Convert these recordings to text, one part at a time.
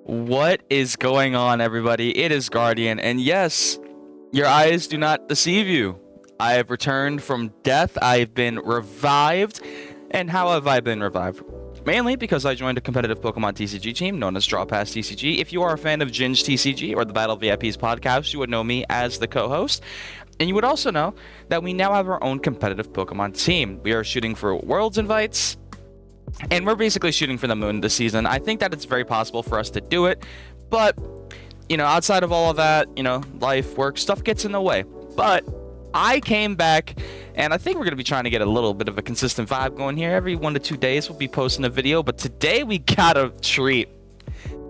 What is going on, everybody? It is Guardian, and yes, your eyes do not deceive you. I have returned from death. I've been revived. And how have I been revived? Mainly because I joined a competitive Pokemon TCG team known as Draw Pass TCG. If you are a fan of Ginge TCG or the Battle VIPs podcast, you would know me as the co-host. And you would also know that we now have our own competitive Pokemon team. We are shooting for Worlds invites, and we're basically shooting for the moon this season. I think that it's very possible for us to do it, but, you know, outside of all of that, you know, life, work, stuff gets in the way. But I came back, and I think we're going to be trying to get a little bit of a consistent vibe going here. Every 1 to 2 days, we'll be posting a video, but today we got a treat.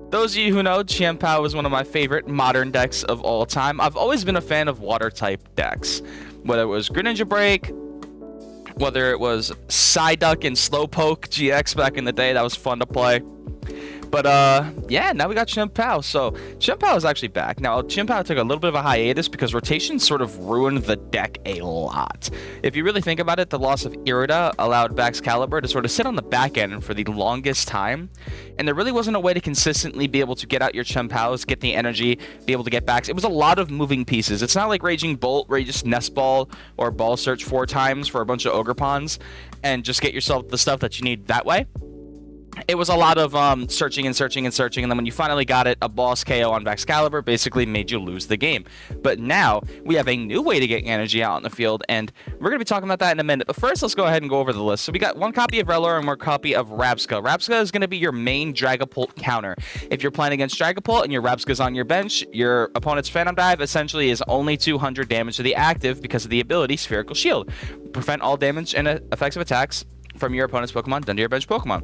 Those of you who know, Chien Pao is one of my favorite modern decks of all time. I've always been a fan of water-type decks, whether it was Greninja Break, whether it was Psyduck and Slowpoke GX back in the day. That was fun to play. But yeah, now we got Chien Pao. So Chien Pao is actually back. Now Chien Pao took a little bit of a hiatus because rotation sort of ruined the deck a lot. If you really think about it, the loss of Irida allowed Baxcalibur to sort of sit on the back end for the longest time, and there really wasn't a way to consistently be able to get out your Chien Paos, get the energy, be able to get backs. It was a lot of moving pieces. It's not like Raging Bolt where you just nest ball or ball search 4 times for a bunch of Ogre Pawns and just get yourself the stuff that you need that way. It was a lot of searching and searching and searching, and then when you finally got it, a boss KO on Baxcalibur basically made you lose the game. But now we have a new way to get energy out in the field, and we're going to be talking about that in a minute. But first, let's go ahead and go over the list. So we got 1 copy of Rellor and 1 copy of Rabsca. Rabsca is going to be your main Dragapult counter. If you're playing against Dragapult and your Rabsca's on your bench, your opponent's Phantom Dive essentially is only 200 damage to the active because of the ability Spherical Shield. Prevent all damage and effects of attacks from your opponent's Pokemon done to your bench Pokemon.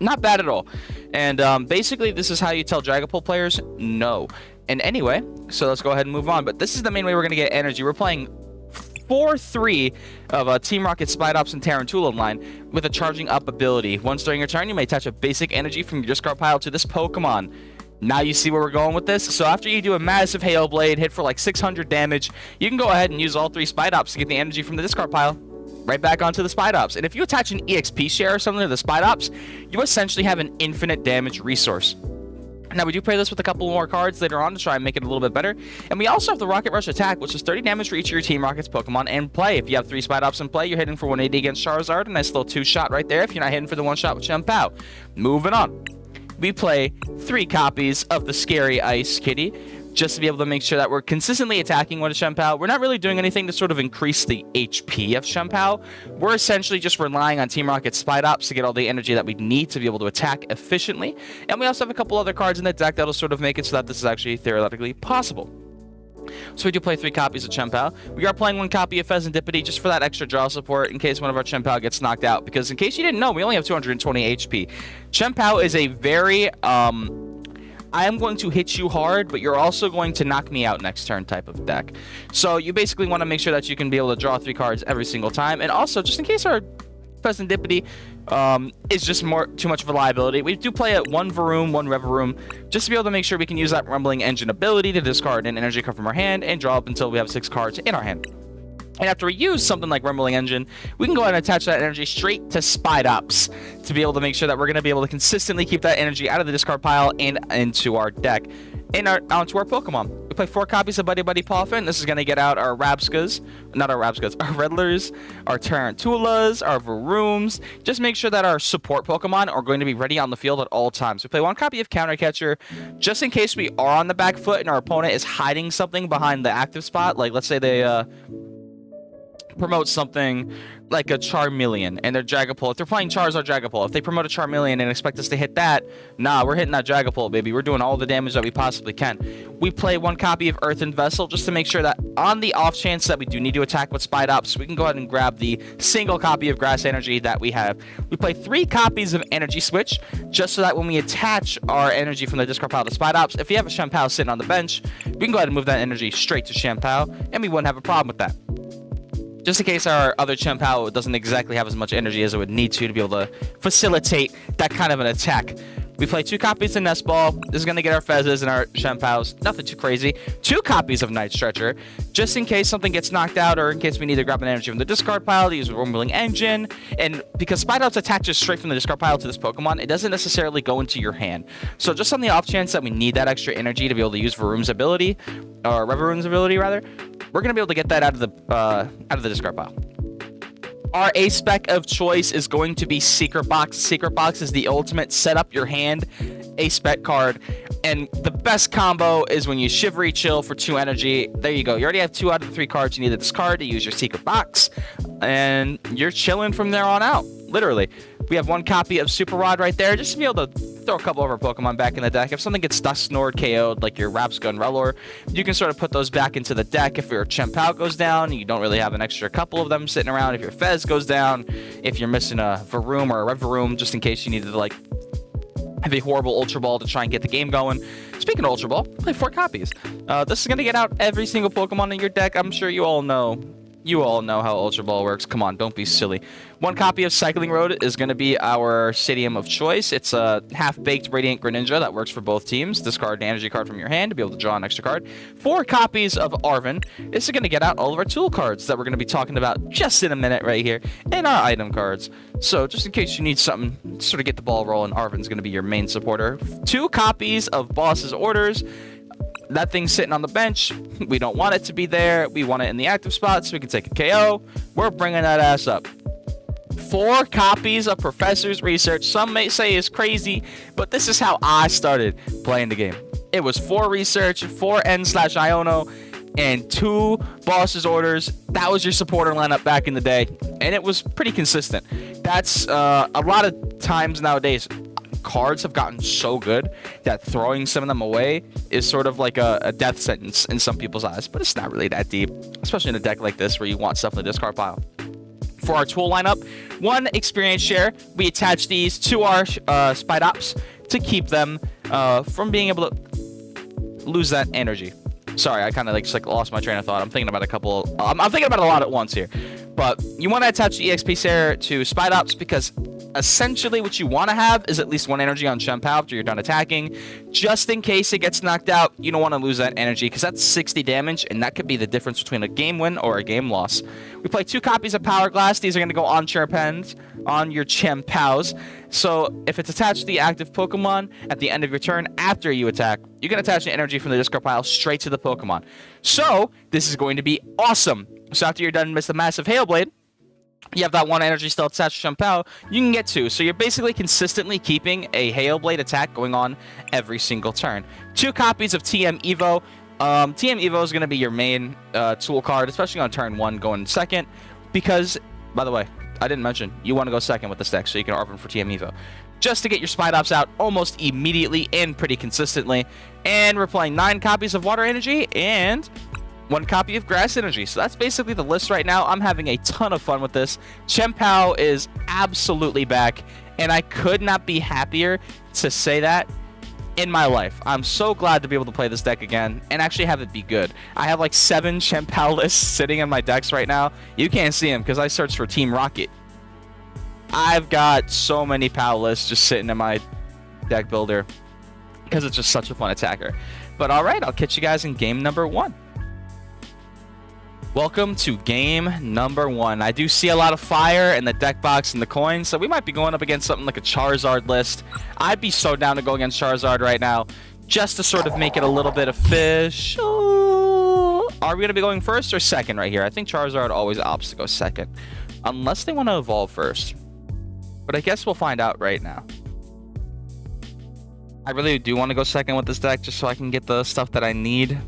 Not bad at all. And basically, this is how you tell Dragapult players no. And anyway, so let's go ahead and move on. But this is the main way we're going to get energy. We're playing 4-3 of Team Rocket, Spidops, and Tarountula line with a charging up ability. Once during your turn, you may attach a basic energy from your discard pile to this Pokemon. Now you see where we're going with this. So after you do a massive Hail Blade, hit for like 600 damage, you can go ahead and use all 3 Spidops to get the energy from the discard pile right back onto the Spidops. And if you attach an EXP share or something to the Spidops, you essentially have an infinite damage resource. Now, we do play this with a couple more cards later on to try and make it a little bit better. And we also have the Rocket Rush attack, which is 30 damage for each of your Team Rocket's Pokemon in play. If you have 3 Spidops in play, you're hitting for 180 against Charizard. A nice little 2-shot right there if you're not hitting for the 1-shot with Chien Pao. Moving on. We play 3 copies of the Scary Ice Kitty, just to be able to make sure that we're consistently attacking with a Chien Pao. We're not really doing anything to sort of increase the HP of Chien Pao. We're essentially just relying on Team Rocket Spidops to get all the energy that we need to be able to attack efficiently. And we also have a couple other cards in the deck that'll sort of make it so that this is actually theoretically possible. So we do play 3 copies of Chien Pao. We are playing 1 copy of Fezandipiti just for that extra draw support in case one of our Chien Pao gets knocked out. Because in case you didn't know, we only have 220 HP. Chien Pao is a very I am going to hit you hard, but you're also going to knock me out next turn type of deck. So you basically want to make sure that you can be able to draw 3 cards every single time. And also, just in case our Fezandipiti is just too much of a liability, we do play at 1 Varoom, 1 Revavroom, just to be able to make sure we can use that Rumbling Engine ability to discard an energy card from our hand and draw up until we have 6 cards in our hand. And after we use something like Rumbling Engine, we can go ahead and attach that energy straight to Spidops to be able to make sure that we're going to be able to consistently keep that energy out of the discard pile and into our deck and onto our Pokemon. We play 4 copies of Buddy-Buddy Poffin. This is going to get out our Rabscas, not our Rabscas, our Rellors, our Tarountulas, our Varooms. Just make sure that our support Pokemon are going to be ready on the field at all times. We play 1 copy of Counter Catcher just in case we are on the back foot and our opponent is hiding something behind the active spot. Like, let's say they promote something like a Charmeleon and their Dragapult. If they're playing Charizard Dragapult, if they promote a Charmeleon and expect us to hit that, nah, we're hitting that Dragapult, baby. We're doing all the damage that we possibly can. We play 1 copy of Earthen Vessel just to make sure that on the off chance that we do need to attack with Spidops, we can go ahead and grab the single copy of Grass Energy that we have. We play 3 copies of Energy Switch just so that when we attach our energy from the discard pile to Spidops, if you have a Chien Pao sitting on the bench, we can go ahead and move that energy straight to Chien Pao, and we wouldn't have a problem with that. Just in case our other Chien Pao doesn't exactly have as much energy as it would need to be able to facilitate that kind of an attack. We play 2 copies of Nest Ball. This is going to get our Fezes and our Chien Paos. Nothing too crazy. 2 copies of Night Stretcher, just in case something gets knocked out or in case we need to grab an energy from the discard pile to use a rumbling engine. And because Spidops attaches straight from the discard pile to this Pokemon, it doesn't necessarily go into your hand. So just on the off chance that we need that extra energy to be able to use Varoom's ability, or Revavroom's ability rather, we're going to be able to get that out of the discard pile. Our ace spec of choice is going to be Secret Box. Secret Box is the ultimate set up your hand ace spec card. And the best combo is when you Shivery Chill for 2 energy. There you go. You already have 2 out of the 3 cards you need to discard to use your Secret Box. And you're chilling from there on out. Literally. We have 1 copy of Super Rod right there, just to be able to throw a couple of our Pokemon back in the deck. If something gets Dust Snored KO'd, like your Rabsca and Rellor, you can sort of put those back into the deck. If your Chien Pao goes down, you don't really have an extra couple of them sitting around. If your Fez goes down, if you're missing a Varoom or a Revavroom, just in case you needed to, like, have a horrible Ultra Ball to try and get the game going. Speaking of Ultra Ball, play 4 copies. This is going to get out every single Pokemon in your deck. I'm sure you all know. You all know how Ultra Ball works. Come on, don't be silly. 1 copy of Cycling Road is going to be our stadium of choice. It's a half-baked Radiant Greninja that works for both teams. Discard an energy card from your hand to be able to draw an extra card. 4 copies of Arven. This is going to get out all of our tool cards that we're going to be talking about just in a minute right here, and our item cards. So just in case you need something to sort of get the ball rolling, Arven's going to be your main supporter. 2 copies of Boss's Orders. That thing's sitting on the bench. We don't want it to be there. We want it in the active spot so we can take a KO. We're bringing that ass up. 4 copies of Professor's Research. Some may say is crazy, but this is how I started playing the game. It was 4 Research, 4 N/Iono, and 2 Boss's Orders. That was your supporter lineup back in the day, and it was pretty consistent. That's a lot of times nowadays. Cards have gotten so good that throwing some of them away is sort of like a death sentence in some people's eyes, but it's not really that deep, especially in a deck like this where you want stuff in the discard pile. For our tool lineup, 1 experience share. We attach these to our Spidops to keep them from being able to lose that energy. Sorry, I kind of just lost my train of thought. I'm thinking about I'm thinking about a lot at once here. But you want to attach the EXP share to Spidops because essentially what you want to have is at least 1 energy on Chien Pao after you're done attacking. Just in case it gets knocked out, you don't want to lose that energy because that's 60 damage, and that could be the difference between a game win or a game loss. We play 2 copies of Powerglass. These are going to go on your Chien Paos. So if it's attached to the active Pokemon at the end of your turn after you attack, you can attach the energy from the discard pile straight to the Pokemon. So this is going to be awesome. So after you're done with the massive Hail Blade, you have that 1 energy still attached to Chien Pao, you can get 2. So you're basically consistently keeping a Hail Blade attack going on every single turn. 2 copies of TM Evo. TM Evo is going to be your main tool card, especially on turn 1 going second. Because, by the way, I didn't mention, you want to go second with this deck, so you can Arven for TM Evo. Just to get your Spidops out almost immediately and pretty consistently. And we're playing 9 copies of Water Energy and 1 copy of Grass Energy. So that's basically the list right now. I'm having a ton of fun with this. Chien Pao is absolutely back, and I could not be happier to say that in my life. I'm so glad to be able to play this deck again and actually have it be good. I have like 7 Chien Pao lists sitting in my decks right now. You can't see them because I searched for Team Rocket. I've got so many Pao lists just sitting in my deck builder because it's just such a fun attacker. But alright, I'll catch you guys in game number 1. Welcome to game number 1. I do see a lot of fire in the deck box and the coins, so we might be going up against something like a Charizard list. I'd be so down to go against Charizard right now, just to sort of make it a little bit official. Are we going to be going first or second right here? I think Charizard always opts to go second, unless they want to evolve first. But I guess we'll find out right now. I really do want to go second with this deck, just so I can get the stuff that I need.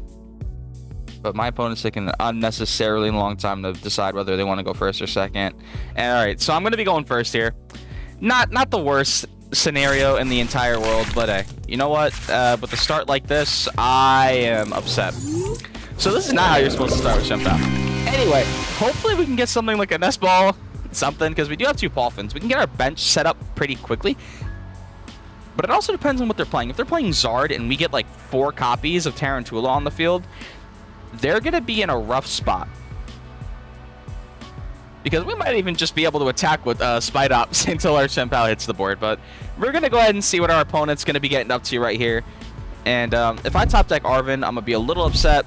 But my opponent's taking an unnecessarily long time to decide whether they want to go first or second. And alright, so I'm going to be going first here. Not the worst scenario in the entire world, but hey, you know what? With a start like this, I am upset. So this is not how you're supposed to start with Chien Pao. Anyway, hopefully we can get something like a Nest Ball, something, because we do have 2 Poffins. We can get our bench set up pretty quickly. But it also depends on what they're playing. If they're playing Zard and we get like 4 copies of Tarountula on the field, they're going to be in a rough spot. because we might even just be able to attack with Spidops until our Chien Pao hits the board. But we're going to go ahead and see what our opponent's going to be getting up to right here. And if I top deck Arven, I'm going to be a little upset.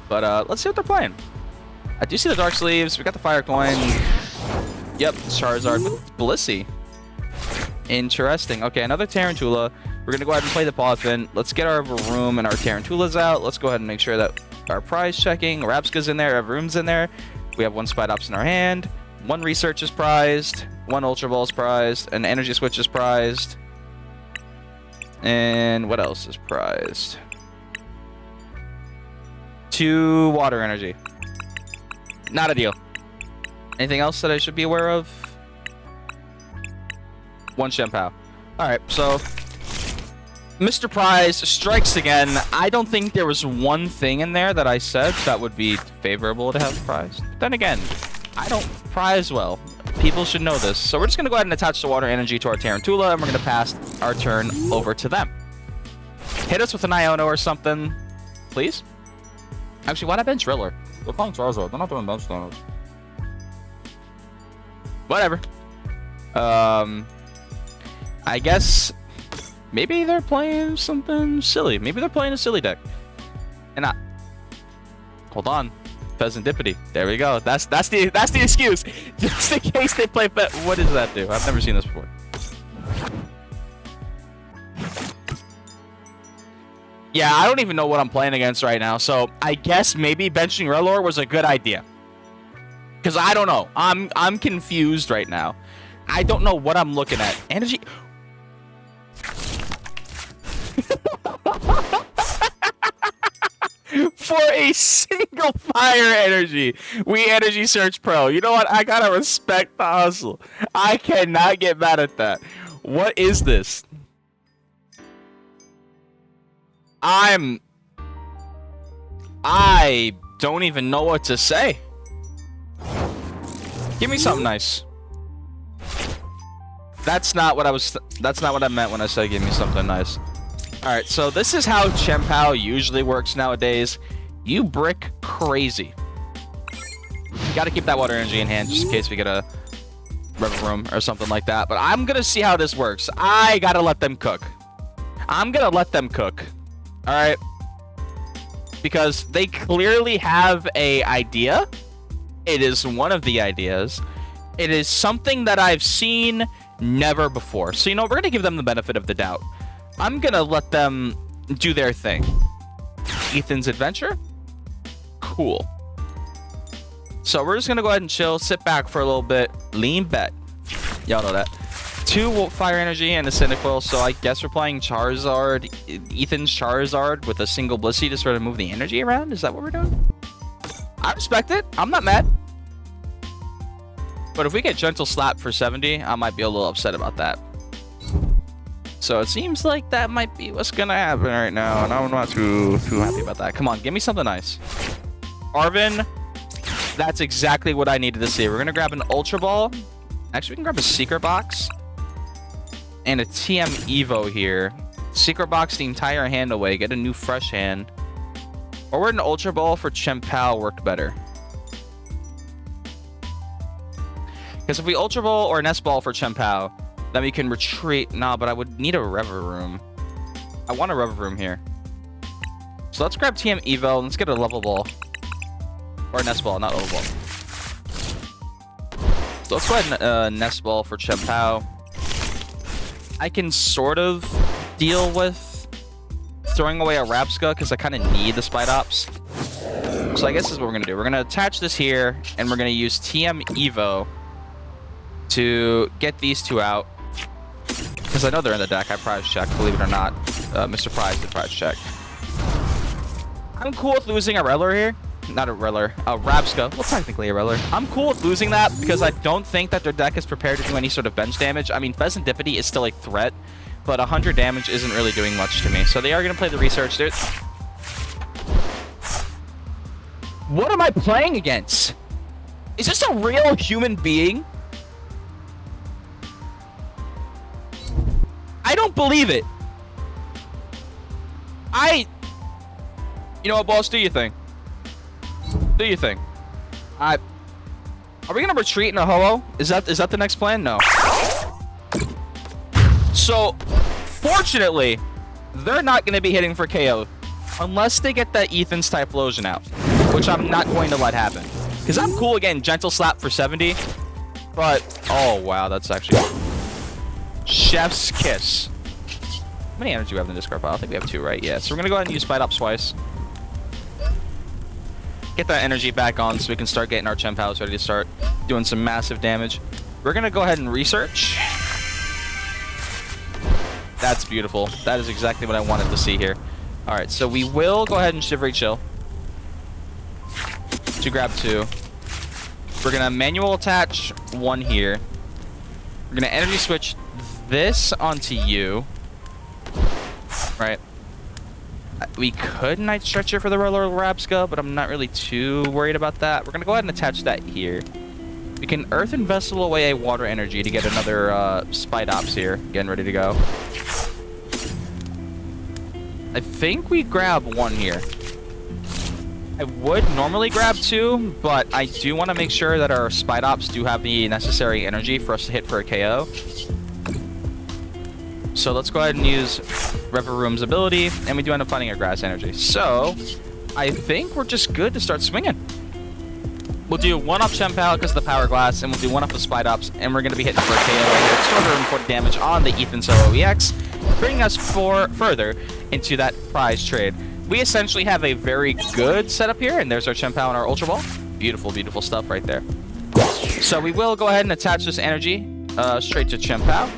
But let's see what they're playing. I do see the Dark Sleeves. We got the Fire Coin. Yep, Charizard with Blissey. Interesting. Okay, another Tarountula. We're going to go ahead and play the Poffin. Let's get our Varoom and our Tarountulas out. Let's go ahead and make sure that our prize checking. Rabsca's in there. Revavroom's in there. We have one Spidops in our hand. One Research is prized. One Ultra Ball is prized. An Energy Switch is prized. And what else is prized? 2 Water Energy. Not a deal. Anything else that I should be aware of? 1 Chien Pao. Alright, so Mr. Prize strikes again. I don't think there was one thing in there that I said that would be favorable to have prized. But then again, I don't prize well. People should know this. So we're just going to go ahead and attach the Water Energy to our Tarountula, and we're going to pass our turn over to them. Hit us with an Iono or something, please. Actually, why not bench Rellor? They're playing Charizard. They're not doing bench damage. Whatever. I guess maybe they're playing something silly. Maybe they're playing a silly deck. And hold on. Fezandipiti. There we go. That's the excuse. Just in case they play what does that do? I've never seen this before. Yeah, I don't even know what I'm playing against right now. So I guess maybe benching Rellor was a good idea. Because I don't know. I'm confused right now. I don't know what I'm looking at. Energy. For a single fire energy, we Energy Search Pro. You know what? I gotta respect the hustle. I cannot get mad at that. What is this? I don't even know what to say. Give me something nice. That's not what I meant when I said give me something nice. Alright, so this is how Chien Pao usually works nowadays. You brick crazy. You gotta keep that Water Energy in hand just in case we get a Revavroom or something like that. But I'm gonna see how this works. I gotta let them cook. I'm gonna let them cook. Alright? Because they clearly have a idea. It is one of the ideas. It is something that I've seen never before. So, you know, we're gonna give them the benefit of the doubt. I'm gonna let them do their thing. Ethan's Adventure? Cool. So we're just gonna go ahead and chill, sit back for a little bit, lean bet. Y'all know that. 2 Fire Energy and a Cyndaquil, so I guess we're playing Charizard, Ethan's Charizard with a single Blissey to sort of move the energy around? Is that what we're doing? I respect it. I'm not mad. But if we get Gentle Slap for 70, I might be a little upset about that. So it seems like that might be what's gonna happen right now, and I'm not too happy about that. Come on, give me something nice. Arven, that's exactly what I needed to see. We're gonna grab an Ultra Ball. Actually, we can grab a Secret Box and a TM Evo here. Secret Box the entire hand away, get a new fresh hand. Or would an Ultra Ball for Chien Pao work better? Because if we Ultra Ball or an S Ball for Chien Pao, then we can retreat. Nah, but I would need a Revavroom. I want a Revavroom here. So let's grab TM Evo and let's get a Level Ball. Or an S Ball, not Level Ball. So let's go ahead and Nest Ball for Chien Pao. I can sort of deal with throwing away a Rabsca because I kind of need the Spidops. So I guess this is what we're going to do. We're going to attach this here, and we're going to use TM Evo to get these 2 out. Because I know they're in the deck. I prize checked, believe it or not. Mr. Prize did prize check. I'm cool with losing a Rellor here. Not a Rellor, a Rabsca. Well, technically a Rellor. I'm cool with losing that because I don't think that their deck is prepared to do any sort of bench damage. I mean, Fezandipiti is still a threat, but 100 damage isn't really doing much to me. So they are going to play the Research. What am I playing against? Is this a real human being? I don't believe it. You know what, boss? Do your thing. Do your thing. Are we gonna retreat in a Ho-Oh? Is that the next plan? No. So, fortunately, they're not gonna be hitting for KO unless they get that Ethan's Typhlosion out, which I'm not going to let happen. Because I'm cool again, Gentle Slap for 70, but oh wow, that's actually Chef's Kiss. How many energy do we have in the discard pile? I think we have 2, right? Yeah, so we're gonna go ahead and use Spidops twice. Get that energy back on so we can start getting our Chien Paos ready to start doing some massive damage. We're gonna go ahead and research. That's beautiful. That is exactly what I wanted to see here. Alright, so we will go ahead and Shivery Chill to grab 2. We're gonna manual attach 1 here. We're gonna energy switch this onto you. Right. We could Night Stretcher for the Rellor Rabsca, but I'm not really too worried about that. We're going to go ahead and attach that here. We can Earthen Vessel away a water energy to get another Spidops here. Getting ready to go. I think we grab 1 here. I would normally grab 2, but I do want to make sure that our Spidops do have the necessary energy for us to hit for a KO. So let's go ahead and use Revavroom's ability, and we do end up finding a grass energy. So I think we're just good to start swinging. We'll do 1 off Chien Pao because of the Powerglass, and we'll do 1 off the Spidops, and we're going to be hitting for a KO right here. 240 damage on the Earthen Vessel EX, bringing us further into that prize trade. We essentially have a very good setup here, and there's our Chien Pao and our Ultra Ball. Beautiful, beautiful stuff right there. So we will go ahead and attach this energy straight to Chien Pao.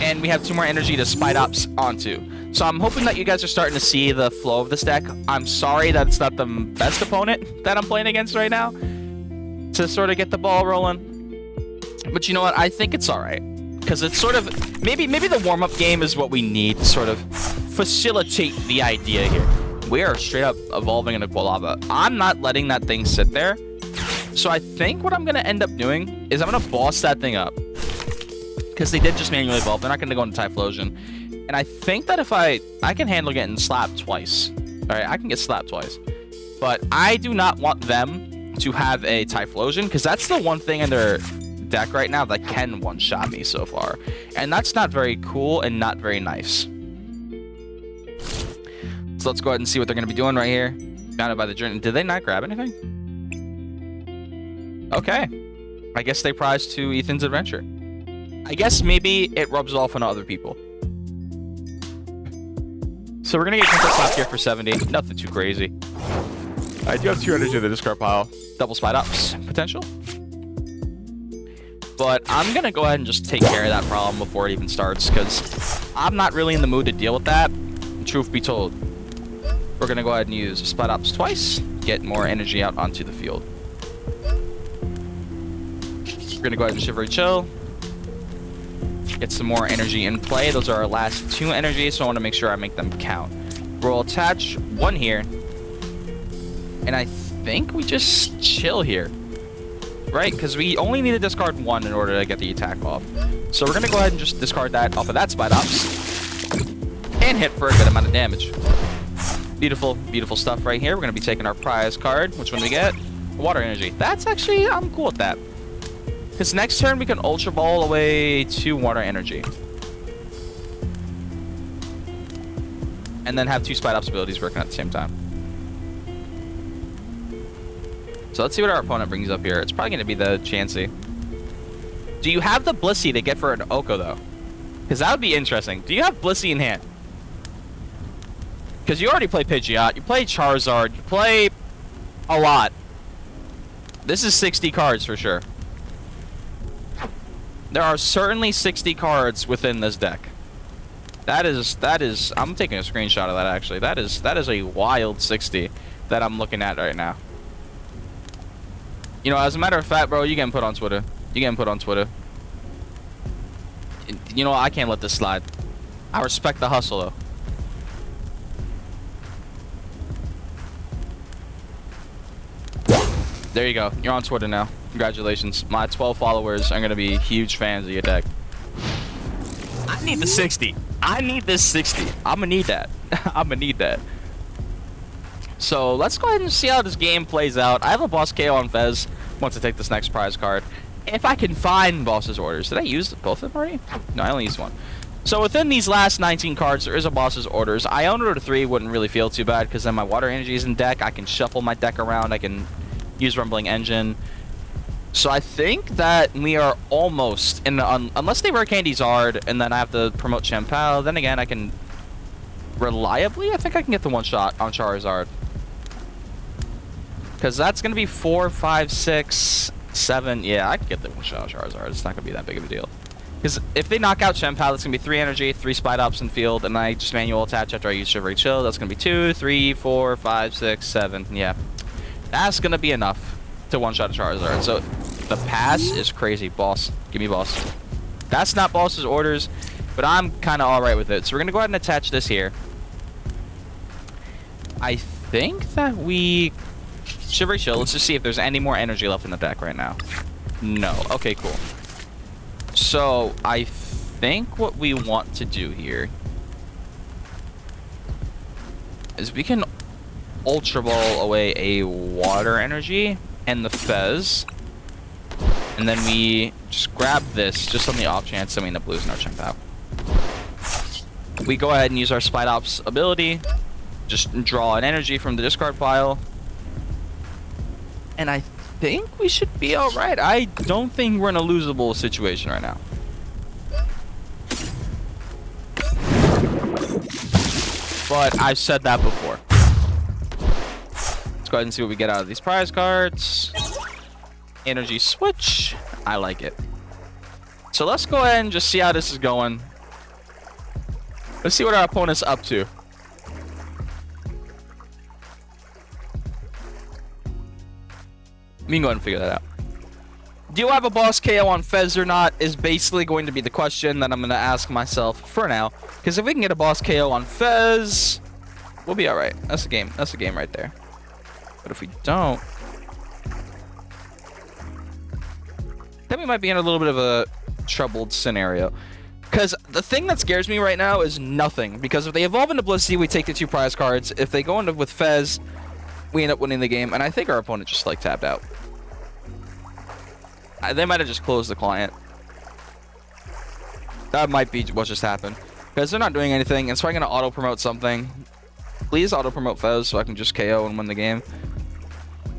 And we have 2 more energy to Spidops onto. So I'm hoping that you guys are starting to see the flow of this deck. I'm sorry that it's not the best opponent that I'm playing against right now to sort of get the ball rolling. But you know what? I think it's alright. Because it's sort of... Maybe the warm-up game is what we need to sort of facilitate the idea here. We are straight up evolving into Quilava. I'm not letting that thing sit there. So I think what I'm going to end up doing is I'm going to boss that thing up. Because they did just manually evolve. They're not going to go into Typhlosion. And I think that if I can handle getting slapped twice. Alright, I can get slapped twice. But I do not want them to have a Typhlosion. Because that's the one thing in their deck right now that can one-shot me so far. And that's not very cool and not very nice. So let's go ahead and see what they're going to be doing right here. Bounded by the journey. Did they not grab anything? Okay. I guess they prized to Ethan's Adventure. I guess maybe it rubs off on other people. So we're going to get Gentle Slap here for 70. Nothing too crazy. I do have 2 energy in the discard pile. Double Spidops potential. But I'm going to go ahead and just take care of that problem before it even starts. Because I'm not really in the mood to deal with that. Truth be told. We're going to go ahead and use Spidops twice. Get more energy out onto the field. We're going to go ahead and Shivery Chill. Get some more energy in play. Those are our last 2 energies, so I want to make sure I make them count. We'll attach 1 here. And I think we just chill here. Right? Because we only need to discard 1 in order to get the attack off. So we're going to go ahead and just discard that off of that Spidops. And hit for a good amount of damage. Beautiful, beautiful stuff right here. We're going to be taking our prize card. Which one do we get? Water energy. That's actually, I'm cool with that. Because next turn we can Ultra Ball away 2 water energy. And then have 2 Spidops abilities working at the same time. So let's see what our opponent brings up here. It's probably going to be the Chansey. Do you have the Blissey to get for an Oko though? Because that would be interesting. Do you have Blissey in hand? Because you already play Pidgeot, you play Charizard, you play a lot. This is 60 cards for sure. There are certainly 60 cards within this deck. That is, I'm taking a screenshot of that actually. That is a wild 60 that I'm looking at right now. You know, as a matter of fact, bro, you getting put on Twitter. You getting put on Twitter. You know what? I can't let this slide. I respect the hustle though. There you go. You're on Twitter now. Congratulations. My 12 followers are going to be huge fans of your deck. I need the 60. I need this 60. I'm going to need that. I'm going to need that. So let's go ahead and see how this game plays out. I have a boss KO on Fez. once I take this next prize card. If I can find boss's orders. Did I use both of them already? No, I only used one. So within these last 19 cards, there is a boss's orders. Iona Road 3 wouldn't really feel too bad because then my water energy is in deck. I can shuffle my deck around. I can use Rumbling Engine. So I think that we are almost in the, unless they rare candy Zard and then I have to promote Chien Pao. Then again, I can reliably, I think I can get the one shot on Charizard. Because that's going to be 4, 5, 6, 7. Yeah, I can get the one shot on Charizard. It's not going to be that big of a deal. Because if they knock out Chien Pao, that's going to be 3 energy, 3 Spidops in field, and I just manual attach after I use Shivery Chill. That's going to be 2, 3, 4, 5, 6, 7. Yeah. That's going to be enough to one-shot a Charizard. So the pass is crazy. Boss. Give me boss. That's not boss's orders, but I'm kind of alright with it. So we're going to go ahead and attach this here. I think that we... Shivery Chill. Let's just see if there's any more energy left in the deck right now. No. Okay, cool. So, I think what we want to do here is we can Ultra Ball away a water energy and the Fez. And then we just grab this just on the off chance that we end up losing our Chien Pao. We go ahead and use our Spidops ability. Just draw an energy from the discard pile. And I think we should be alright. I don't think we're in a losable situation right now. But I've said that before. Let's go ahead and see what we get out of these prize cards. Energy switch. I like it. So let's go ahead and just see how this is going. Let's see what our opponent's up to. We can go ahead and figure that out. Do you have a boss KO on Fez or not is basically going to be the question that I'm going to ask myself for now. Because if we can get a boss KO on Fez, we'll be alright. That's a game. That's a game right there. But if we don't, then we might be in a little bit of a troubled scenario. Because the thing that scares me right now is nothing. Because if they evolve into Blissey, we take the 2 prize cards. If they go into with Fez, we end up winning the game. And I think our opponent just like tapped out. They might have just closed the client. That might be what just happened. Because they're not doing anything, and so I'm going to auto-promote something. Please auto-promote Fez so I can just KO and win the game.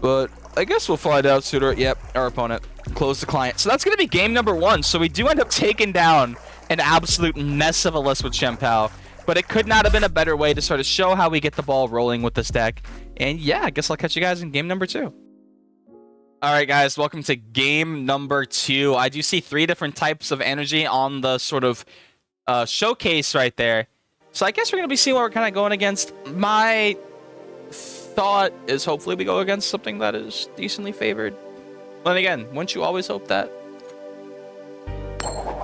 But I guess we'll find out sooner. Yep, our opponent closed the client. So that's going to be game number 1. So we do end up taking down an absolute mess of a list with Chien Pao. But it could not have been a better way to sort of show how we get the ball rolling with this deck. And yeah, I guess I'll catch you guys in game number 2. Alright guys, welcome to game number 2. I do see 3 different types of energy on the sort of showcase right there. So I guess we're going to be seeing what we're kind of going against. My thought is hopefully we go against something that is decently favored. But again, wouldn't you always hope that?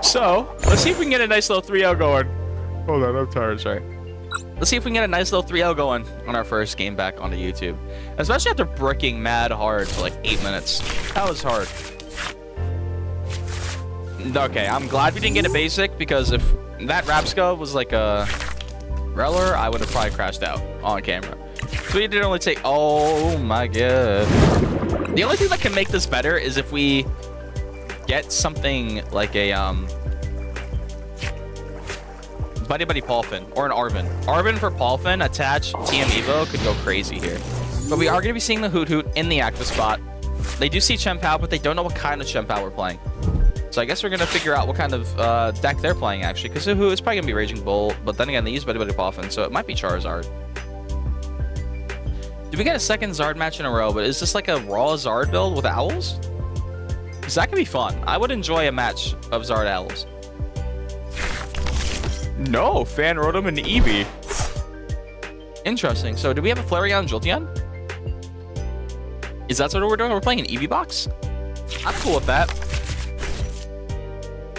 So, let's see if we can get a nice little 3-0 going. Hold on, I'm tired, sorry. Let's see if we can get a nice little 3-0 going on our first game back onto YouTube. Especially after bricking mad hard for like 8 minutes. That was hard. Okay, I'm glad we didn't get a basic, because if that Rabsca was like a Rellor, I would have probably crashed out on camera. So we did only take... Oh my god. The only thing that can make this better is if we get something like a... Buddy-Buddy Poffin, or an Arven. Arven for Poffin, attach TM Evo, could go crazy here. But we are going to be seeing the Hoot Hoot in the active spot. They do see Chien Pao, but they don't know what kind of Chien Pao we're playing. So I guess we're going to figure out what kind of deck they're playing, actually. Because Hoot Hoot is probably going to be Raging Bull, but then again, they use Buddy-Buddy Poffin, so it might be Charizard. Did we get a second Zard match in a row? But is this like a raw Zard build with Owls? Because that could be fun. I would enjoy a match of Zard Owls. No, Fan Rotom and Eevee. Interesting. So, do we have a Flareon Jolteon? Is that sort of what we're doing? We're playing an Eevee box? I'm cool with that.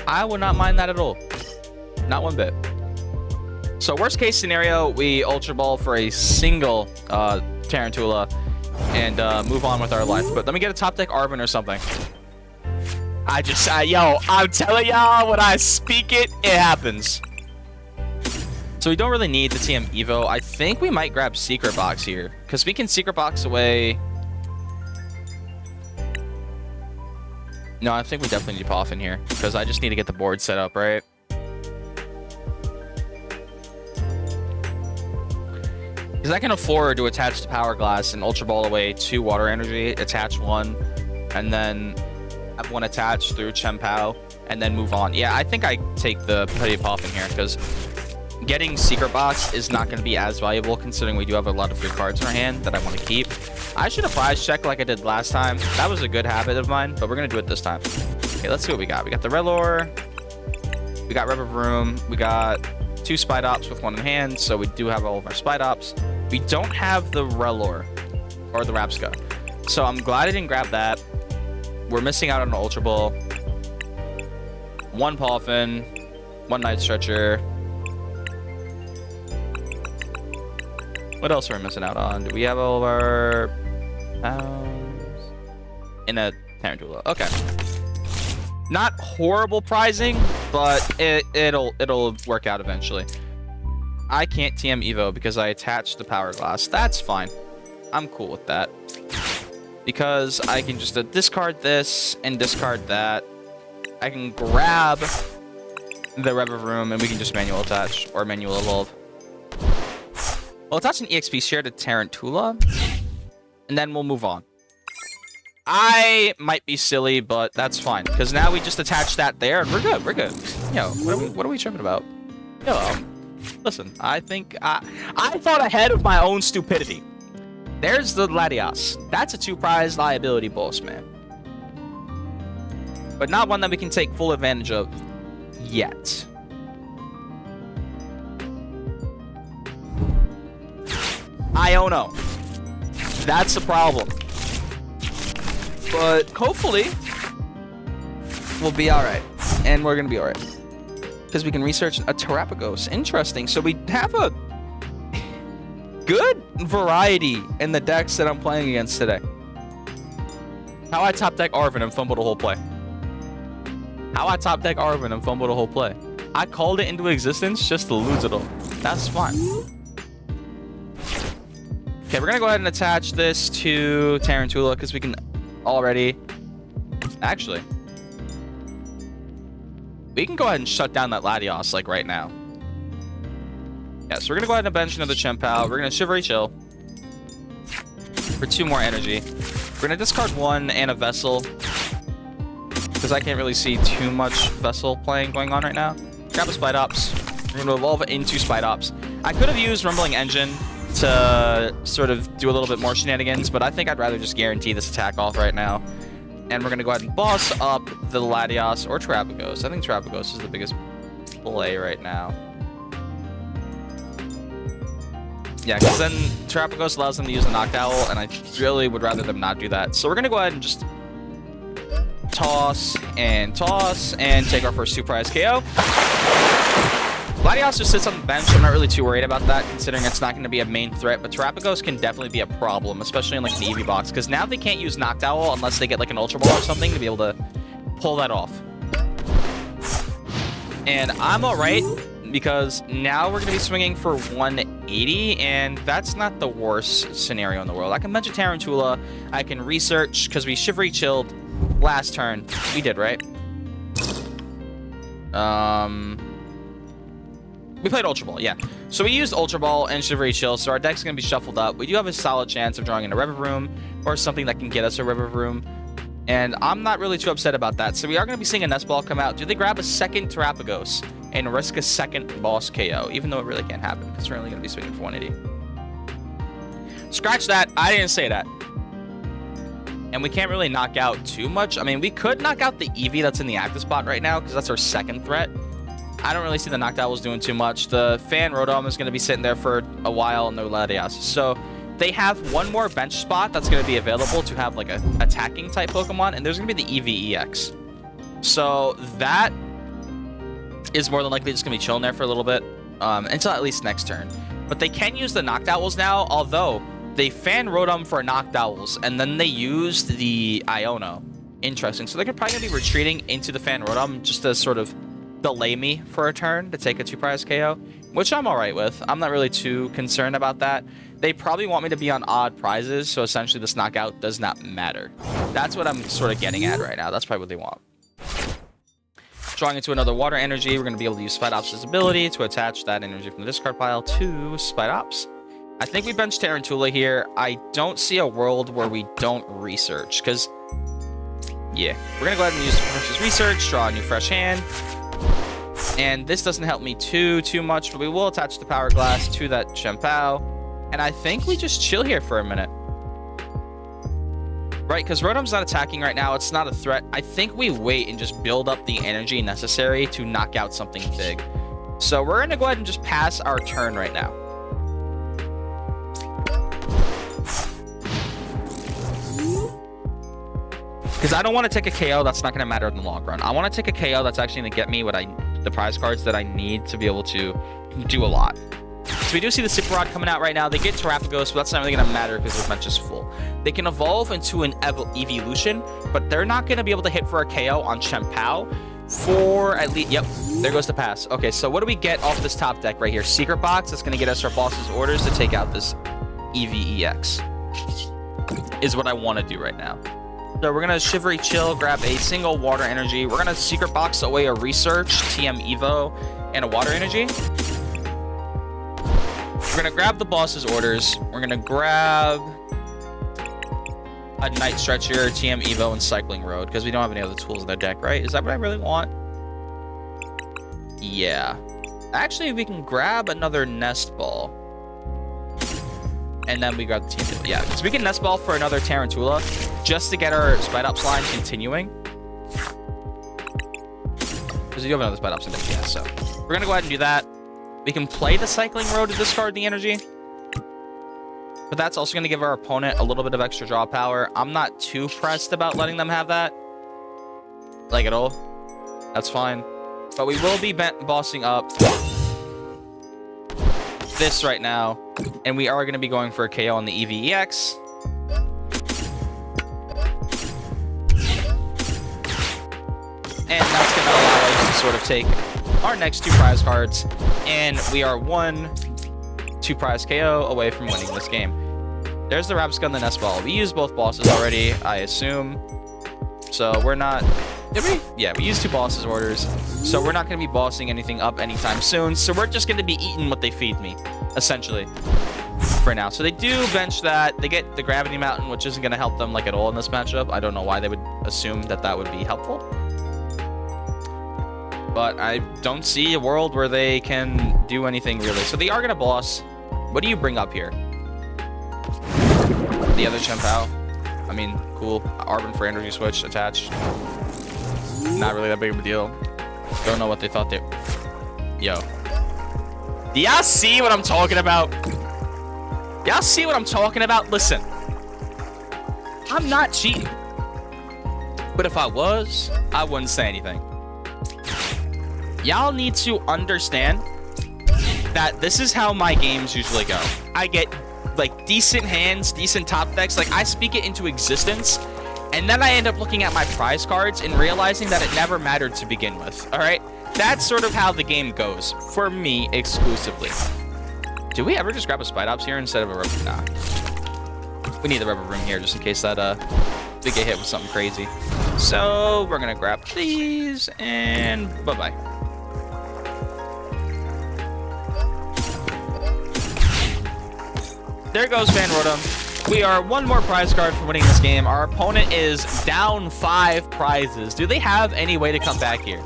I would not mind that at all. Not one bit. So, worst case scenario, we Ultra Ball for a single Tarountula and move on with our life. But let me get a top deck Arven or something. Yo, I'm telling y'all, when I speak it, it happens. So we don't really need the TM Evo. I think we might grab Secret Box here, because we can Secret Box away No, I think we definitely need Poffin here, because I just need to get the board set up, right? Because I can afford to attach the Powerglass and Ultra Ball away 2 water energy, attach 1, and then have 1 attached through Chien Pao, and then move on. Yeah, I think I take the Buddy-Buddy Poffin here, because getting Secret Box is not going to be as valuable, considering we do have a lot of good cards in our hand that I want to keep. I should have prize checked like I did last time. That was a good habit of mine, but we're going to do it this time. Okay, let's see what we got. We got the Rellor. We got Revavroom. We got 2 Spidops with 1 in hand, so we do have all of our Spidops. We don't have the Rellor or the Rabsca, so I'm glad I didn't grab that. We're missing out on an Ultra Ball. 1 Poffin. 1 Night Stretcher. What else are we missing out on? Do we have all of our in a Tarountula? Okay. Not horrible prizing, but it'll work out eventually. I can't TM Evo because I attached the Powerglass. That's fine. I'm cool with that. Because I can just discard this and discard that. I can grab the Revavroom and we can just manual attach or manual evolve. We'll attach an EXP share to Tarountula, and then we'll move on. I might be silly, but that's fine, because now we just attach that there, and we're good, we're good. Yo, what are we tripping about? Yo, listen, I think, I thought ahead of my own stupidity. There's the Latias. That's a 2-prize liability boss, man. But not one that we can take full advantage of yet. Iono. That's the problem. But hopefully, we'll be alright. And we're going to be alright. Because we can research a Terrapagos. Interesting. So we have a good variety in the decks that I'm playing against today. How I top deck Arven and fumbled the whole play. How I top deck Arven and fumbled the whole play. I called it into existence just to lose it all. That's fine. Okay, we're going to go ahead and attach this to Tarountula because we can already... Actually, we can go ahead and shut down that Latios, like, right now. Yeah, so we're going to go ahead and bench another Chien Pao. We're going to Shivery Chill for 2 more energy. We're going to discard 1 and a Vessel because I can't really see too much Vessel playing going on right now. Grab a Spidops. We're going to evolve it into Spidops. I could have used Rumbling Engine to sort of do a little bit more shenanigans, but I think I'd rather just guarantee this attack off right now. And we're going to go ahead and boss up the Latias or Terrapagos. I think Terrapagos is the biggest play right now. Yeah, because then Terrapagos allows them to use the Noctowl, and I really would rather them not do that. So we're going to go ahead and just toss and take our first 2-prize KO. Latias just sits on the bench, so I'm not really too worried about that, considering it's not going to be a main threat, but Terrapagos can definitely be a problem, especially in, like, the EV box, because now they can't use Noctowl unless they get, like, an Ultra Ball or something to be able to pull that off. And I'm alright, because now we're going to be swinging for 180, and that's not the worst scenario in the world. I can mention Tarountula, I can research, because we Shivery Chilled last turn. We did, right? We played Ultra Ball, yeah. So we used Ultra Ball and Shivery Chill, so our deck's going to be shuffled up. We do have a solid chance of drawing in a Revavroom or something that can get us a Revavroom. And I'm not really too upset about that. So we are going to be seeing a Nest Ball come out. Do they grab a second Terrapagos and risk a second boss KO? Even though it really can't happen, because we're only going to be swinging for 180. Scratch that. I didn't say that. And we can't really knock out too much. I mean, we could knock out the Eevee that's in the active spot right now, because that's our second threat. I don't really see the Noctowls doing too much. The Fan Rotom is going to be sitting there for a while, and no Latias. So they have 1 more bench spot that's going to be available to have, like, a attacking type Pokemon, and there's going to be the Eevee EX. So that is more than likely just going to be chilling there for a little bit, until at least next turn. But they can use the Noctowls now, although they Fan Rotom for Noctowls, and then they used the Iono. Interesting. So they're probably going to be retreating into the Fan Rotom just to sort of delay me for a turn to take a 2-prize KO. which I'm alright with. I'm not really too concerned about that. They probably want me to be on odd prizes, so essentially this knockout does not matter. That's what I'm sort of getting at right now. That's probably what they want. Drawing into another water energy, we're going to be able to use Spidops' ability to attach that energy from the discard pile to Spidops. I think we bench Tarountula here. I don't see a world where we don't research, because, yeah. We're going to go ahead and use Professor's Research, draw a new fresh hand. And this doesn't help me too much, but we will attach the Powerglass to that Chien Pao. And I think we just chill here for a minute. Right, because Rotom's not attacking right now. It's not a threat. I think we wait and just build up the energy necessary to knock out something big. So we're going to go ahead and just pass our turn right now. Because I don't want to take a KO that's not going to matter in the long run. I want to take a KO that's actually going to get me the prize cards that I need to be able to do a lot. So we do see the Super Rod coming out right now. They get Terrapagos, but that's not really going to matter because their bench is full. They can evolve into an evolution, but they're not going to be able to hit for a KO on Chien Pao for at least... Yep, there goes the pass. Okay, so what do we get off this top deck right here? Secret Box. That's going to get us our boss's orders to take out this EVEX. Is what I want to do right now. So we're going to Shivery Chill, grab a single water energy. We're going to Secret Box away a Research, TM Evo, and a water energy. We're going to grab the boss's orders. We're going to grab a Night Stretcher, TM Evo, and Cycling Road, because we don't have any other tools in their deck, right? Is that what I really want? Yeah. Actually, we can grab another Nest Ball. And then we grab the TM Evo. Yeah, so we can Nest Ball for another Tarountula, just to get our Spidops line continuing. Because we do have another Spidops in deck, yeah, so we're going to go ahead and do that. We can play the Cycling Road to discard the energy. But that's also going to give our opponent a little bit of extra draw power. I'm not too pressed about letting them have that. Like, at all. That's fine. But we will be bossing up this right now. And we are going to be going for a KO on the EVEX. And that's going to allow us to sort of take our next two prize cards. And we are 1-2 prize KO away from winning this game. There's the Rabsca and the Nest Ball. We used both bosses already, I assume. So we're not... Did we? Yeah, we used two bosses orders. So we're not going to be bossing anything up anytime soon. So we're just going to be eating what they feed me, essentially, for now. So they do bench that. They get the Gravity Mountain, which isn't going to help them like at all in this matchup. I don't know why they would assume that that would be helpful. But I don't see a world where they can do anything really. So they are going to boss. What do you bring up here? The other Chien Pao. I mean, cool. Arven for energy switch attached. Not really that big of a deal. Don't know what they thought they... Yo. Do y'all see what I'm talking about? Y'all see what I'm talking about? Listen. I'm not cheating. But if I was, I wouldn't say anything. Y'all need to understand that this is how my games usually go. I get like decent hands, decent top decks. Like I speak it into existence, and then I end up looking at my prize cards and realizing that it never mattered to begin with. All right, that's sort of how the game goes for me exclusively. Do we ever just grab a Spidops here instead of a Revavroom? Nah. We need the Revavroom here just in case that we get hit with something crazy. So we're gonna grab these and bye-bye. There goes Van Rotom. We are one more prize card from winning this game. Our opponent is down 5 prizes. Do they have any way to come back here?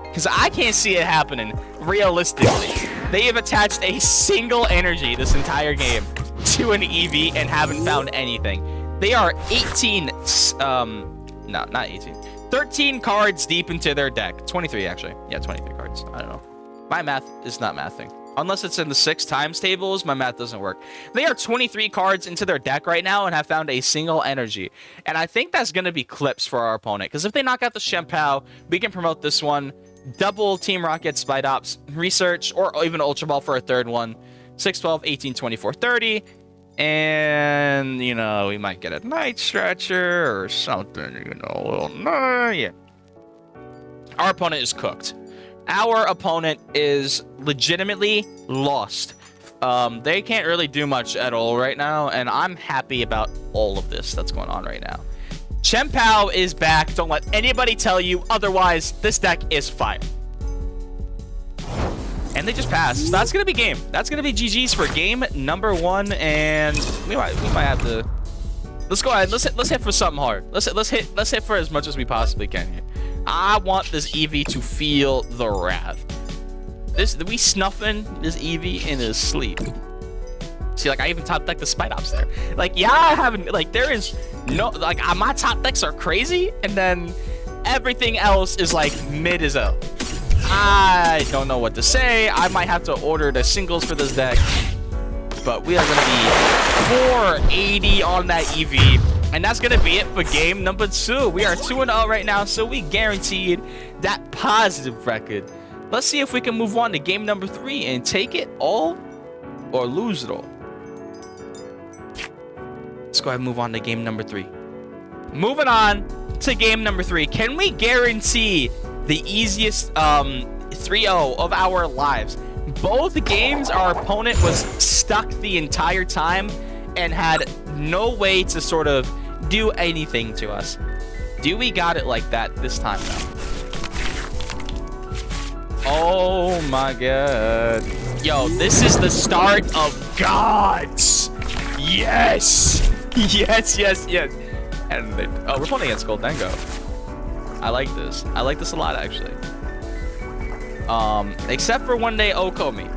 Because I can't see it happening realistically. They have attached a single energy this entire game to an EV and haven't found anything. They are 18, no, not 18. 13 cards deep into their deck. 23, actually. Yeah, 23 cards. I don't know. My math is not mathing. Unless it's in the 6 times tables, my math doesn't work. They are 23 cards into their deck right now and have found a single energy. And I think that's going to be clips for our opponent. Because if they knock out the Chien Pao, we can promote this one. Double Team Rocket, Spidops, Research, or even Ultra Ball for a third one. 6, 12, 18, 24, 30. And, you know, we might get a Night Stretcher or something, you know. Yeah. Our opponent is cooked. Our opponent is legitimately lost. They can't really do much at all right now, and I'm happy about all of this that's going on right now. Chien Pao is back. Don't let anybody tell you otherwise. This deck is fire. And they just passed. So that's gonna be game. That's gonna be GG's for game number 1, and we might have to. Let's go ahead. Let's hit for something hard. Let's hit for as much as we possibly can here. I want this Eevee to feel the wrath. We snuffing this Eevee in his sleep. See, like, I even top deck the Spidops there. Like, yeah, I haven't, like, there is no, like, my top decks are crazy, and then everything else is, like, mid as hell. I don't know what to say. I might have to order the singles for this deck, but we are going to be 480 on that Eevee, and that's going to be it for game number 2. We are 2-0 right now, so we guaranteed that positive record. Let's see if we can move on to game number 3 and take it all or lose it all. Let's go ahead and move on to game number 3. Moving on to game number 3. Can we guarantee the easiest 3-0 of our lives? Both games, our opponent was stuck the entire time and had no way to sort of do anything to us. Do we got it like that this time, though? Oh my god. Yo, this is the start of gods. Yes. Yes. And we're playing against Goldengo. I like this. I like this a lot, actually. Except for one day Okomi.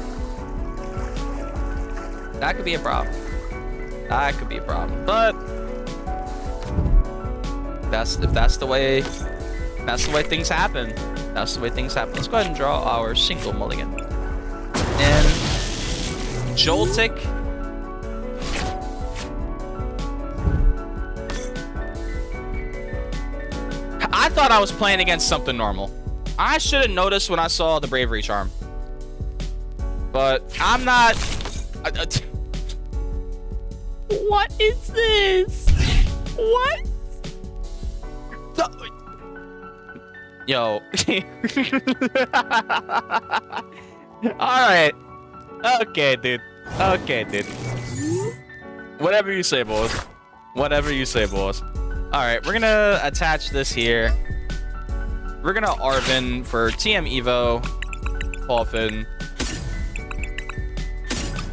That could be a problem. That could be a problem. But if that's the way things happen. That's the way things happen. Let's go ahead and draw our single mulligan. And Joltik. I thought I was playing against something normal. I should have noticed when I saw the Bravery Charm. But I'm not. What is this? What? Yo. Alright. Okay, dude. Okay, dude. Whatever you say, boss. Whatever you say, boss. Alright, we're gonna attach this here. We're gonna Arven for TM Evo. Poffin.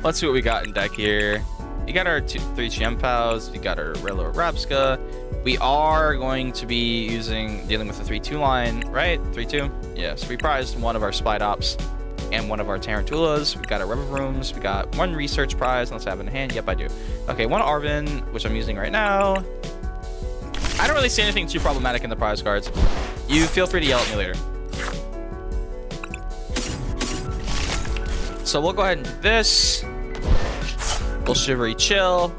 Let's see what we got in deck here. We got our 3 Chien Paos. We got our Rellor Rabsca. We are going to be dealing with a 3-2 line, right? 3-2? Yeah, so we prized one of our Spidops and one of our Tarountulas. We got our Revavrooms. We got 1 research prize, unless I have it in hand. Yep, I do. Okay, 1 Arven, which I'm using right now. I don't really see anything too problematic in the prize cards. You feel free to yell at me later. So we'll go ahead and do this. We'll Shivery Chill.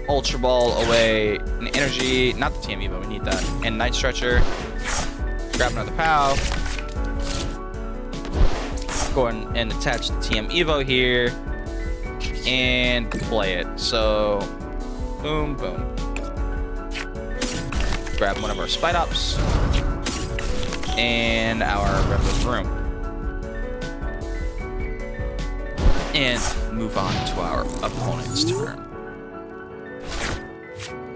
Ultra Ball away an energy, not the TM Evo, we need that. And Night Stretcher. Grab another Pao. Go ahead and attach the TM Evo here. And play it. So, boom, boom. Grab one of our Spidops. And our Revavroom. And move on to our opponent's turn.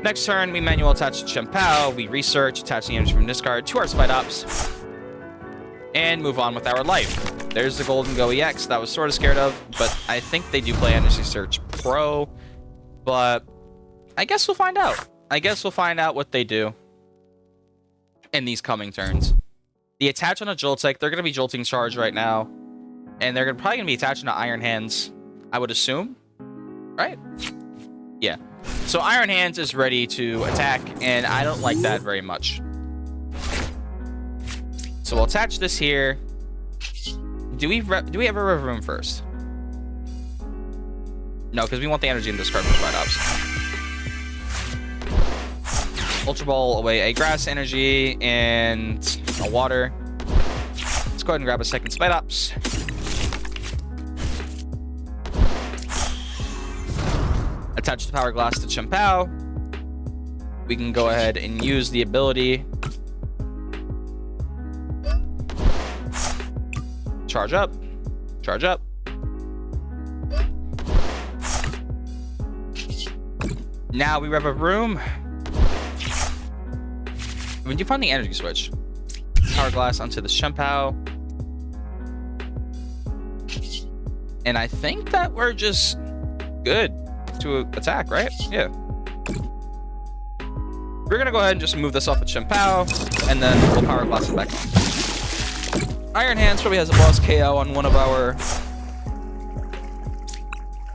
Next turn, we manual attach Chien Pao. We research, attach the energy from discard to our Spidops. And move on with our life. There's the Golden Go EX that I was sort of scared of, but I think they do play Energy Search Pro. But I guess we'll find out. I guess we'll find out what they do in these coming turns. The attach on a Joltik, they're going to be Jolting Charge right now. And they're probably going to be attaching to Iron Hands, I would assume. Right? Yeah. So Iron Hands is ready to attack, and I don't like that very much. So we'll attach this here. Do we have a Revavroom first? No, because we want the energy in discard for Spidops. Ultra Ball away a grass energy and a water. Let's go ahead and grab a second Spidops. Attach the Powerglass to Chien Pao. We can go ahead and use the ability charge up. Charge up. Now we Revavroom. When you find the energy switch, Powerglass onto the Chien Pao. And I think that we're just good to attack, right? Yeah. We're gonna go ahead and just move this off of Chien Pao, and then we'll Powerglass it back on. Iron Hands probably has a boss KO on one of our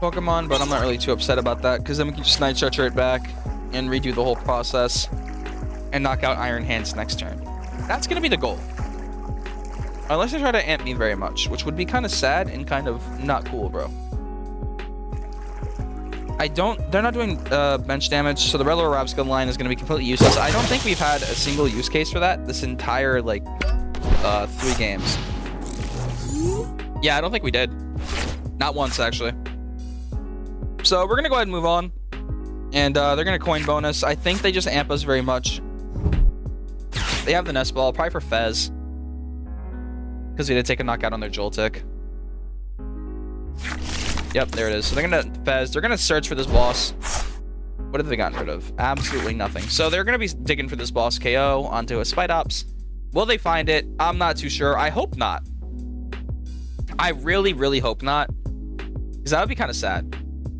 Pokemon, but I'm not really too upset about that, because then we can just Night Stretcher it back and redo the whole process and knock out Iron Hands next turn. That's gonna be the goal. Unless they try to amp me very much, which would be kind of sad and kind of not cool, bro. They're not doing bench damage, so the Rellor Rabsca line is going to be completely useless. I don't think we've had a single use case for that this entire, like, 3 games. Yeah, I don't think we did. Not once, actually. So we're going to go ahead and move on. And they're going to coin bonus. I think they just amp us very much. They have the Nest Ball, probably for Fez. Because we did take a knockout on their Joltik. Yep, there it is. So they're gonna Fez. They're gonna search for this boss. What have they gotten rid of? Absolutely nothing. So they're gonna be digging for this boss KO onto a Spidops. Will they find it? I'm not too sure. I hope not. I really, really hope not. Because that would be kind of sad.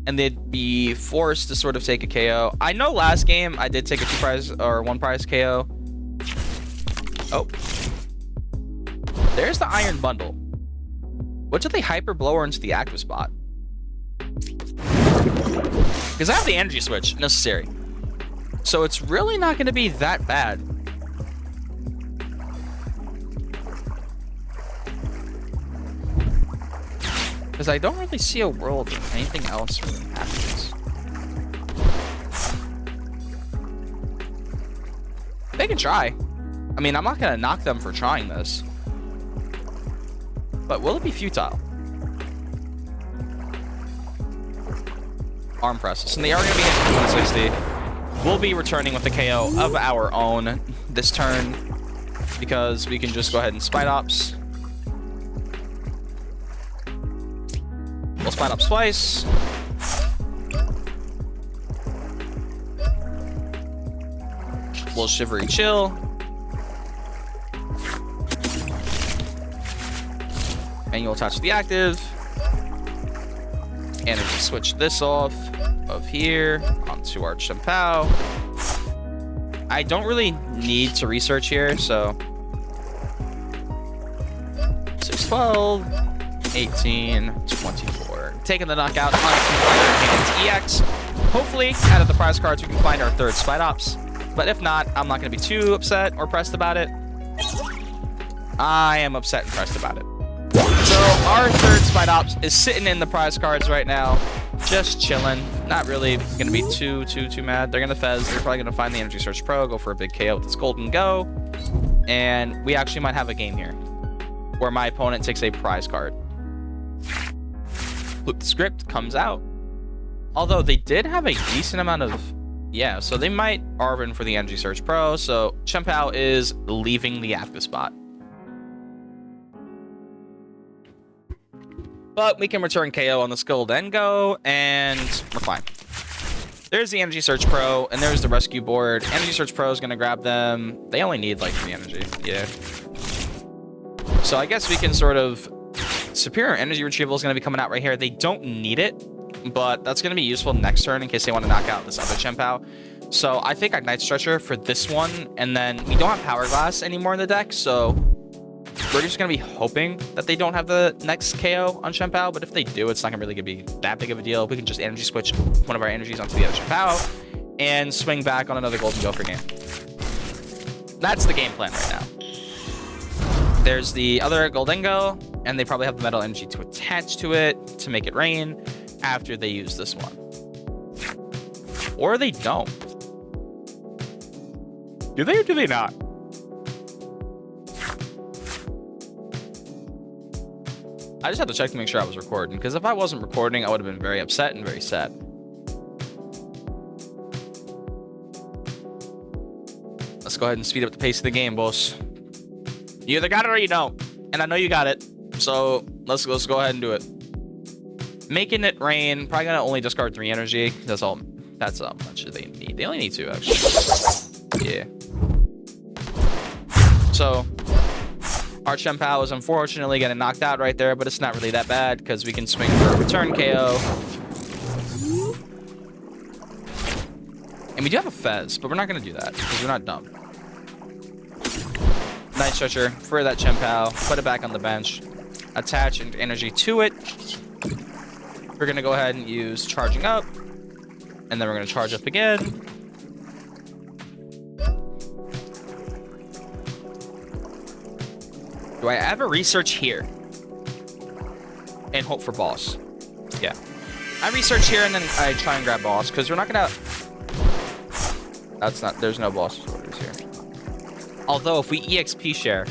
And they'd be forced to sort of take a KO. I know last game I did take a 1 prize KO. Oh. There's the Iron Bundle. What did they Hyper Blower into the active spot? Because I have the energy switch necessary. So it's really not going to be that bad. Because I don't really see a world where anything else really happens. They can try. I mean, I'm not going to knock them for trying this. But will it be futile? Arm presses. And they are going to be hitting 160. We'll be returning with the KO of our own this turn. Because we can just go ahead and Spidops. We'll Spidops twice. We'll Shivery Chill. And you'll attach the active. And if we switch this off of here onto our Chien Pao. I don't really need to research here, so 6, 12, 18, 24. Taking the knockout on Iron Hands EX. Hopefully, out of the prize cards, we can find our 3rd Spidops. But if not, I'm not going to be too upset or pressed about it. I am upset and pressed about it. So our 3rd Spidops is sitting in the prize cards right now, just chilling. Not really going to be too mad. They're going to Fez. They're probably going to find the Energy Search Pro, go for a big KO with this Golden Go. And we actually might have a game here where my opponent takes a prize card. Loop the script comes out. Although they did have a decent amount of... Yeah, so they might Arven for the Energy Search Pro. So Chien Pao is leaving the active spot. But we can return KO on the Golden Go, and we're fine. There's the Energy Search Pro, and there's the rescue board. Energy Search Pro is going to grab them. They only need, like, 3 energy. Yeah. So I guess we can sort of... Superior Energy Retrieval is going to be coming out right here. They don't need it, but that's going to be useful next turn in case they want to knock out this other Chien Pao. So I think I Night Stretcher for this one, and then we don't have Powerglass anymore in the deck, so... We're just going to be hoping that they don't have the next KO on Chien Pao, but if they do, it's not going to really be that big of a deal. We can just energy switch one of our energies onto the other Chien Pao and swing back on another Golden Gopher game. That's the game plan right now. There's the other Golden Go, and they probably have the Metal Energy to attach to it to make it rain after they use this one. Or they don't. Do they or do they not? I just had to check to make sure I was recording, because if I wasn't recording, I would have been very upset and very sad. Let's go ahead and speed up the pace of the game, boss. You either got it or you don't, and I know you got it, So let's go ahead and do it. Making it rain. Probably gonna only discard 3 energy. That's all. That's how much they need. They only need 2 actually. Yeah. So our Chien Pao is unfortunately getting knocked out right there, but it's not really that bad because we can swing for a return KO. And we do have a Fez, but we're not gonna do that because we're not dumb. Night Stretcher for that Chien Pao. Put it back on the bench. Attach energy to it. We're gonna go ahead and use charging up, and then we're gonna charge up again. Do I ever research here and hope for boss? Yeah, I research here and then I try and grab boss because we're not gonna. That's not. There's no boss orders here. Although if we EXP share.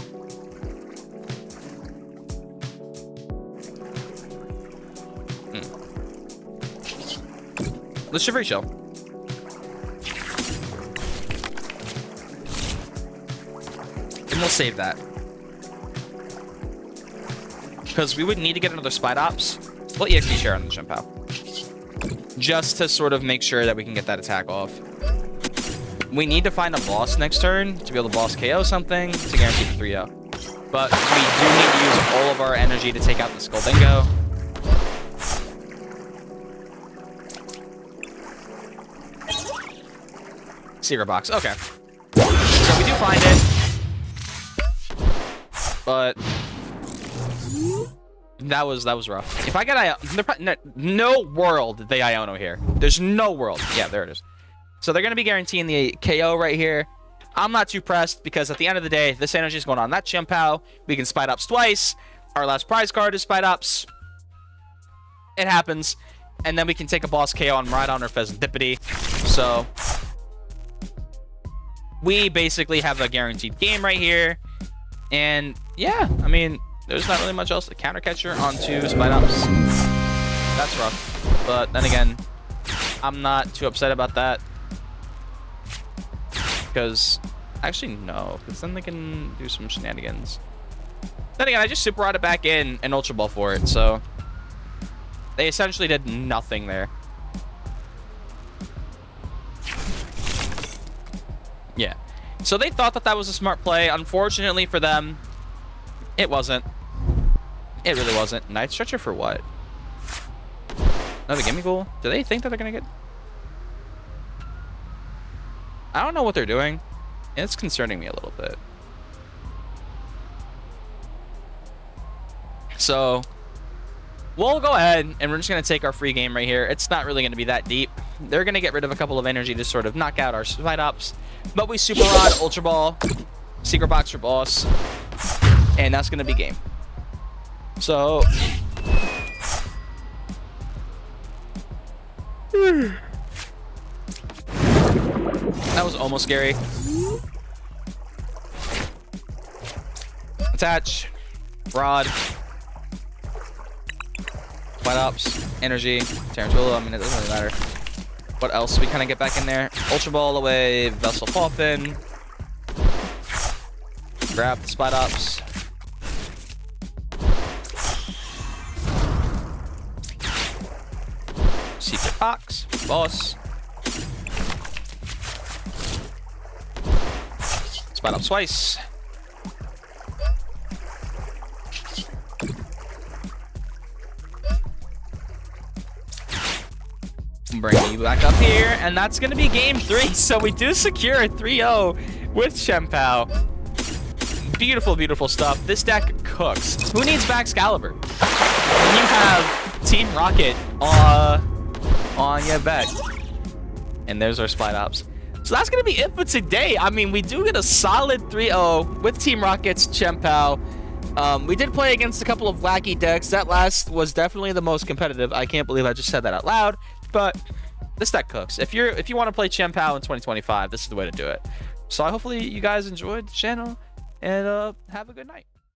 Let's Shivery Shell. And we'll save that. Because we would need to get another Spidops. We'll EXP share on the Chien Pao. Just to sort of make sure that we can get that attack off. We need to find a boss next turn to be able to boss KO something to guarantee the 3-0. But we do need to use all of our energy to take out the Skuldingo. Secret box. Okay. So we do find it. But that was rough. If I get no world they Iono here. There's no world. Yeah, there it is. So they're going to be guaranteeing the KO right here. I'm not too pressed because at the end of the day, this energy is going on that Chien Pao. We can Spidops twice. Our last prize card is Spidops. It happens. And then we can take a boss KO on Rhydon or Fezandipiti. So we basically have a guaranteed game right here. And yeah, I mean, there's not really much else. The counter catcher onto Spidops. That's rough. But then again, I'm not too upset about that. Because, actually, no. Because then they can do some shenanigans. Then again, I just super rod it back in and Ultra Ball for it. So they essentially did nothing there. Yeah. So they thought that that was a smart play. Unfortunately for them, it wasn't. It really wasn't. Night Stretcher for what? Another Gimme Ghoul? Do they think that they're going to get... I don't know what they're doing. It's concerning me a little bit. So we'll go ahead and we're just going to take our free game right here. It's not really going to be that deep. They're going to get rid of a couple of energy to sort of knock out our Spidops. But we Super Rod, Ultra Ball, Secret Box for boss. And that's going to be game. So... that was almost scary. Attach. Rod. Spidops. Energy. Tarountula. I mean, it doesn't really matter. What else we kind of get back in there? Ultra Ball away. Vessel Poffin. Grab the Spidops. Secret Box. Boss. Spidops twice. Bring you back up here, and that's going to be game 3. So we do secure a 3-0 with Chien Pao. Beautiful, beautiful stuff. This deck cooks. Who needs Excalibur? When you have Team Rocket on your back. And there's our Spidops. So that's going to be it for today. I mean, we do get a solid 3-0 with Team Rocket's Chien Pao. We did play against a couple of wacky decks. That last was definitely the most competitive. I can't believe I just said that out loud. But this deck cooks. If you want to play Chien Pao in 2025, this is the way to do it. So hopefully you guys enjoyed the channel. And have a good night.